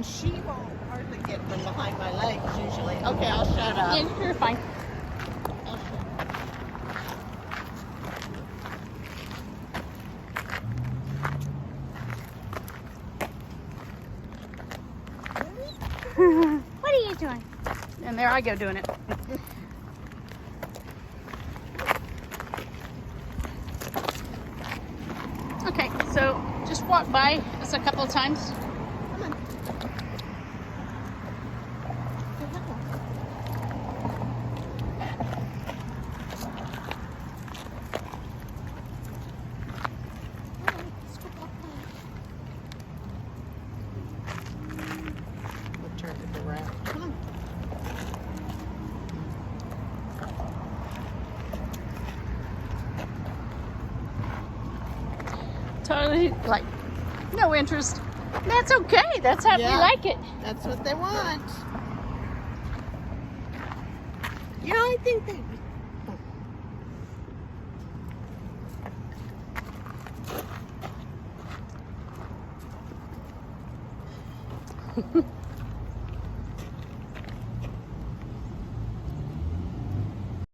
She won't hardly get from behind my legs usually. Okay, I'll shut up. Yeah, you're fine. I'll shut up. What are you doing? And there I go doing it. Okay, so just walk by us a couple of times. Come on. We'll turn it around. Come on. Totally, like, no interest. That's okay. That's how we Yeah. like it. That's what they want. Yeah, I think they.